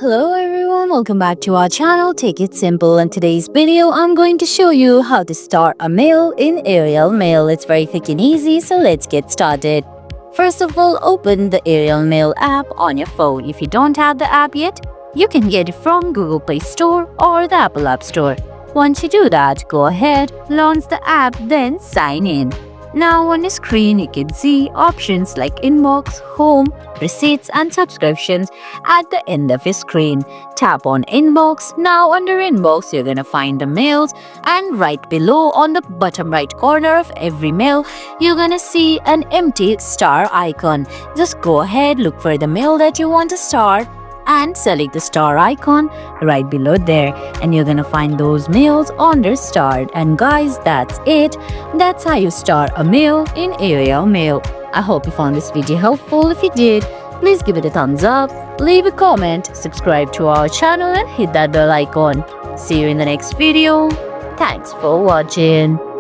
Hello everyone, welcome back to our channel Take It Simple. In today's video, I'm going to show you how to start a mail in AOL Mail. It's very quick and easy, so let's get started. First of all, open the AOL Mail app on your phone. If you don't have the app yet, you can get it from Google Play Store or the Apple App Store. Once you do that, go ahead, launch the app, then sign in. Now on your screen, you can see options like Inbox, Home, Receipts and Subscriptions at the end of your screen. Tap on Inbox. Now under Inbox, you're going to find the mails, and right below on the bottom right corner of every mail, you're going to see an empty star icon. Just go ahead, look for the mail that you want to start and select the star icon right below there, and you're gonna find those mails under start. And guys, that's it. That's how you start a mail in AOL Mail. I hope you found this video helpful. If you did, please give it a thumbs up, leave a comment, subscribe to our channel and hit that bell icon. See you in the next video. Thanks for watching.